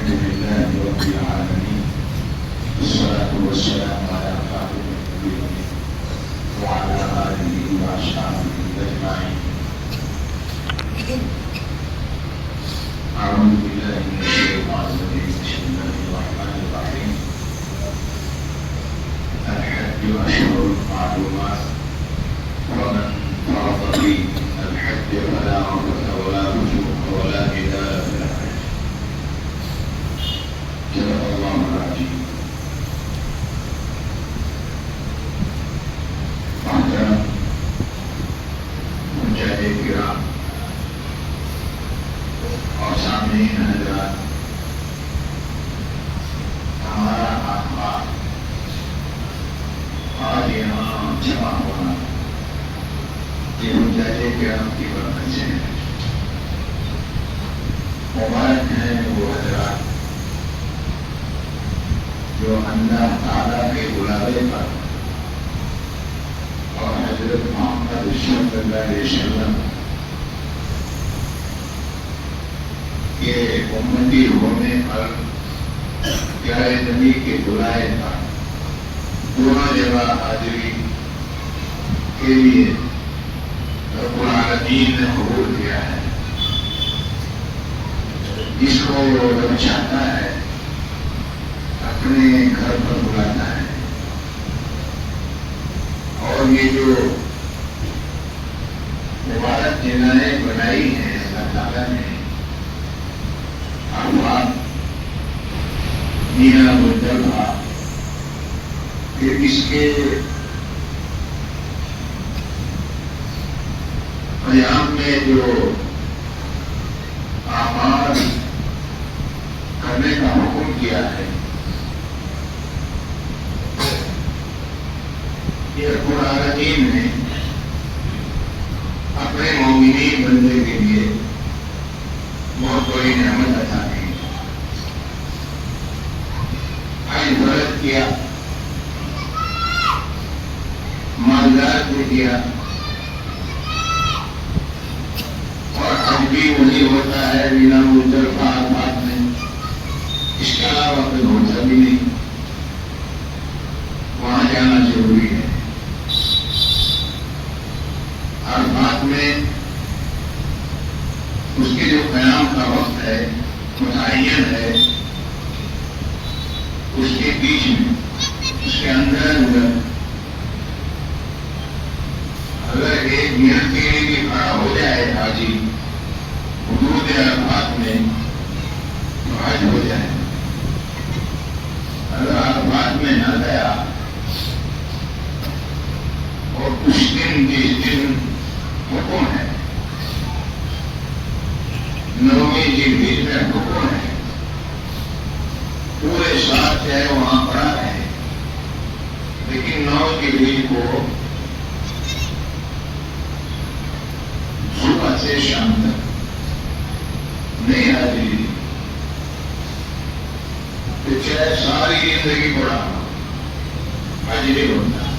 الحمد لله رب العالمين والصلاة والسلام على خاتم النبيين وعلى آله وأصحابه أجمعين. أعوذ بالله من الشيطان الرجيم. بسم الله الرحمن الرحيم. الحج أشهر معلومات ومن فرض فيهن الحج فلا رفث ولا فسوق ولا جدال في الحج. صدق الله العظيم. محترم مجاہد کرام اور سامعین حضرات، ہمارا آقا آج یہاں جمع ہونا یہ مجاہد کرام کی برکت سے ہے. مبارک ہیں وہ حضرات جو اللہ تعالیٰ کے بلاوے پر اور حضرت محمد صلی اللہ علیہ وسلم کے امتی ہونے پر پیارے نبی کے بلائے پر دونوں جگہ حاضری کے لیے رب العالمین نے قبول کیا ہے. جس کو رب چاہتا ہے اپنے گھر پر بلاتا ہے. اور یہ جو مبارک جگہیں بنائی ہیں اللہ تعالیٰ نے عرفات، مینا، مزدلفہ، پھر اس کے قیام میں جو اعمال کرنے کا حکم کیا ہے، یہ رب العالمین نے اپنے مومنین بندے کے لیے بہت بڑی نعمت عطا کی. آج فرض کیا، مالدار نے کیا، اور حج بھی وہی ہوتا ہے مینا، مزدلفہ، عرفات میں. اس کے علاوہ کوئی ہوتا بھی نہیں. وہاں جانا ضروری ہے. عرفات میں اس کے جو قیام کا وقت ہے متعین ہے. اس کے بیچ میں، اس کے اندر اگر ایک منٹ کے لیے بھی کھڑا ہو جائے حاجی حدود عرفات میں تو حج ہو جائے. اگر عرفات میں نہ گیا اور کچھ دن جس دن حکم ہے، نویں جن بیچ میں حکم ہے، پورے ساتھ چاہے وہاں پڑا رہے، لیکن 9 کے بیچ کو صبح سے شام تک نہیں حاضری، تو چاہے ساری زندگی پڑا حج نہیں ہوتا.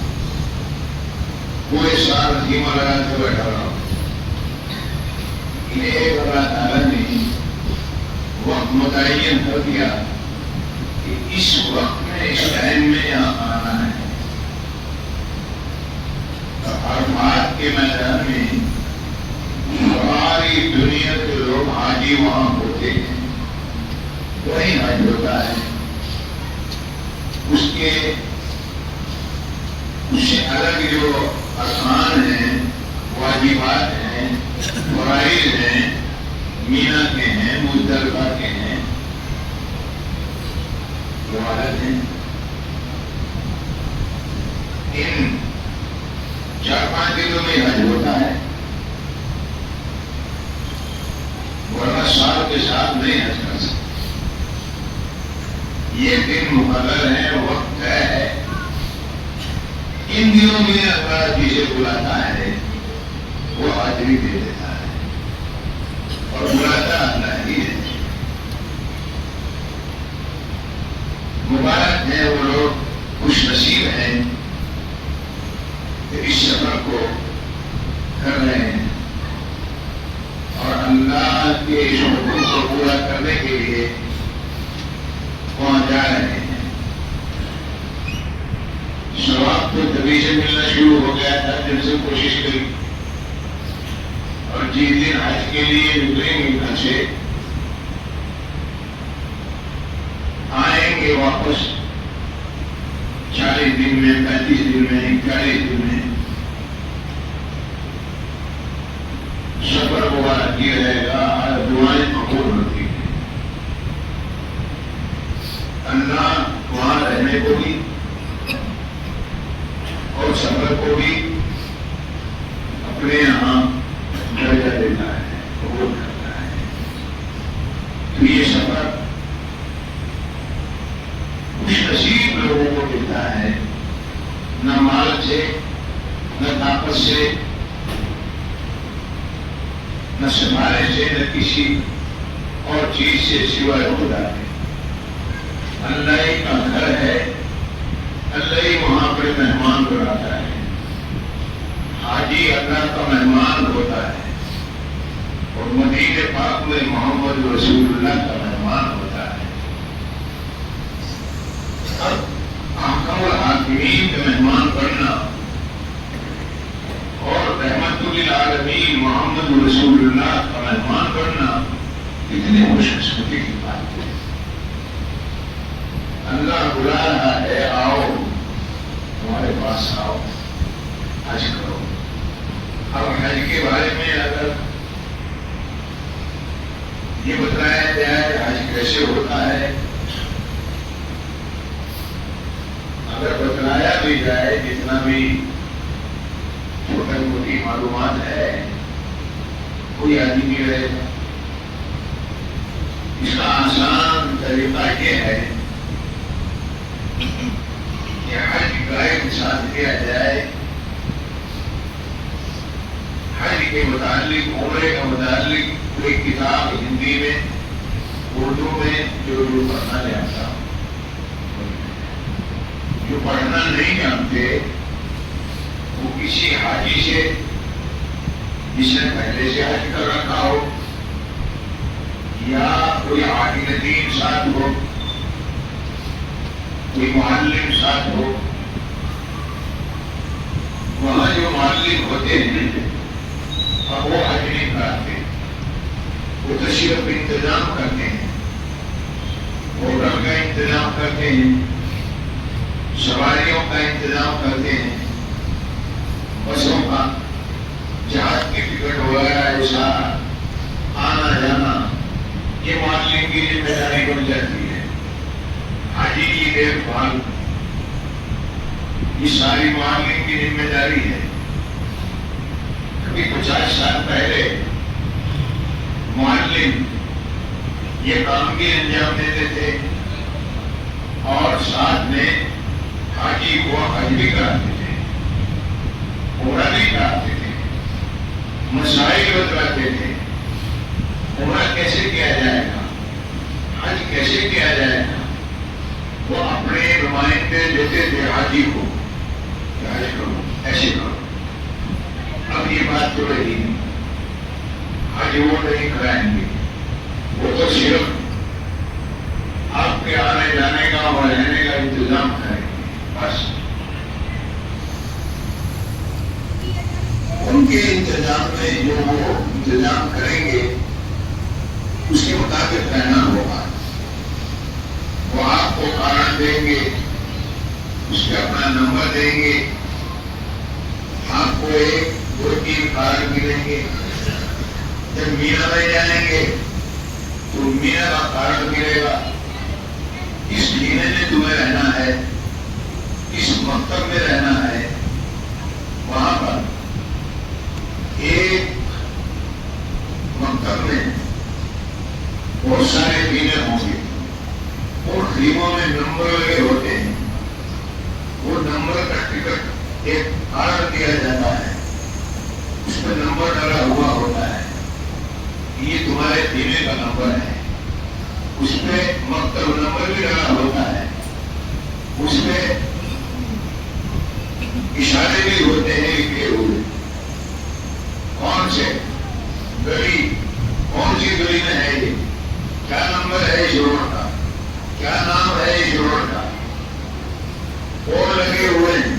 پورے سال خیمہ لگا کے بیٹھا رہا. ایک اللہ تعالیٰ نے وقت متعین کر دیا کہ اس وقت میں اس ٹائم میں یہاں آنا ہے. عرفات کے میدان میں ساری دنیا کے لوگ حاجی وہاں ہوتے ہیں. وہی حج ہوتا ہے. اس سے الگ جو ارکان ہیں، واجبات ہیں، فرائض ہیں، مینا کے ہیں، مزدلفہ کے ہیں، وہ الگ ہیں. ان 4-5 دنوں میں حج ہوتا ہے، ورنہ سال کے ساتھ نہیں حج کر سکتے. یہ دن مقرر ہے، وقت طے ہے. ان دنوں میں اللہ جسے بلاتا ہے وہ حاضری دے دیتا ہے، اور بلاتا اللہ ہی ہے. مبارک ہیں وہ لوگ، خوش نصیب ہیں کہ اس سفر کو کر رہے ہیں اور اللہ کے اس حکم کو پورا کرنے کے لیے نبی سے ملنا شروع ہو گیا تھا، دل سے کوشش کری، اور جس دن حج کے لیے نکلیں گے گھر سے، آئیں گے واپس 40 دن میں، 35 دن میں، 41 دن میں، سفر مبارک یہ رہے گا، دعائیں قبول ہوتی ہیں۔ اللہ وہاں رہنے کو بھی اور سفر کو بھی اپنے یہاں درجہ دیتا ہے، قبول کرتا ہے۔ تو یہ سفر خوش نصیب لوگوں کو ملتا ہے، نہ مال سے، نہ طاقت سے، نہ سفارش سے، نہ کسی اور چیز سے سوائے خدا ہے۔ اللہ ہی کا گھر ہے، اللہ ہی وہاں پر مہمان بناتا ہے۔ حاجی اللہ کا مہمان ہوتا ہے، اور مدینہ پاک میں محمد رسول اللہ کا مہمان ہوتا ہے۔ اب حاکم الحاکمین کا مہمان بننا اور رحمت للعالمین محمد رسول اللہ کا مہمان بننا کتنی خوش قسمتی کی بات ہے۔ اللہ بلا رہا ہے، آؤ ہمارے پاس آؤ، حج کرو۔ اب حج کے بارے میں اگر یہ بتایا جائے حج کیسے ہوتا ہے، اگر بتلایا بھی جائے جتنا بھی چھوٹی موٹی معلومات ہے، کوئی آدمی نہیں رہے گا۔ اس کا آسان طریقہ یہ ہے کہ حج کا انتظام کیا جائے، حج کے متعلق، عمرے کا متعلق کوئی کتاب ہندی میں، اردو میں جو پڑھنا جانتا ہوں، جو پڑھنا نہیں جانتے وہ کسی حاجی سے جس نے پہلے سے حج کر رکھا ہو، یا کوئی عالم دین ساتھ ہو، کوئی معلم ساتھ ہو، وہاں جو معلم ہوتے ہیں اب وہ حج نہیں کراتے، وہ تو صرف انتظام کرتے ہیں، ہوٹل کا انتظام کرتے ہیں، سواریوں کا انتظام کرتے ہیں، بسوں کا، جہاز کی ٹکٹ وغیرہ ایسا آنا جانا، یہ معلم کی ذمہ داری بن جاتی ہے۔ حاجی کی دیکھ بھال یہ ساری معلم کی ذمہ داری ہے۔ کبھی 50 سال پہلے معلم یہ کام بھی انجام دیتے تھے اور ساتھ میں حاجی کو حج بھی کراتے تھے، عمرہ بھی کراتے تھے، مسائل بتلاتے تھے، عمرہ کیسے کیا جائے گا، حج کیسے کیا جائے گا، وہ اپنے نمائندے دیتے تھے حاجی کو، حج کرو، ایسے کرو۔ اب یہ بات تو رہی نہیں، حج وہ نہیں کرائیں گے، وہ تو صرف آپ کے آنے جانے کا اور رہنے کا انتظام کریں گے، بس۔ ان کے انتظام میں جو وہ انتظام کریں گے اس کے مطابق رہنا ہوگا۔ وہ آپ کو کارڈ دیں گے، اس پہ اپنا نمبر دیں گے، آپ کو 1-2-3 کارڈ ملیں گے۔ جب مینا میں جائیں گے تو مینا کا کارڈ ملے گا، اس مہینے میں تمہیں رہنا ہے، اس مکتب میں رہنا ہے۔ وہاں پر ایک مکتب میں بہت سارے خیمے ہوں گے، اور خیموں میں نمبر لگے ہوتے ہیں، وہ نمبر کا ٹکٹ ایک کارڈ دیا جاتا ہے، اس پہ نمبر ڈالا ہوا ہوتا ہے، یہ تمہارے خیمے کا نمبر ہے۔ اس پہ مکتب نمبر بھی ڈالا ہوتا ہے، اس پہ اشارے بھی ہوتے ہیں لکھے ہوئے، کون سے گلی، کون سی گلی میں ہے یہ، کیا نمبر ہے اس روڈ کا، کیا نام ہے اس روڈ کا، وہ لگے ہوئے ہیں۔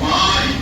5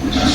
50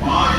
5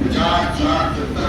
50, 60, 70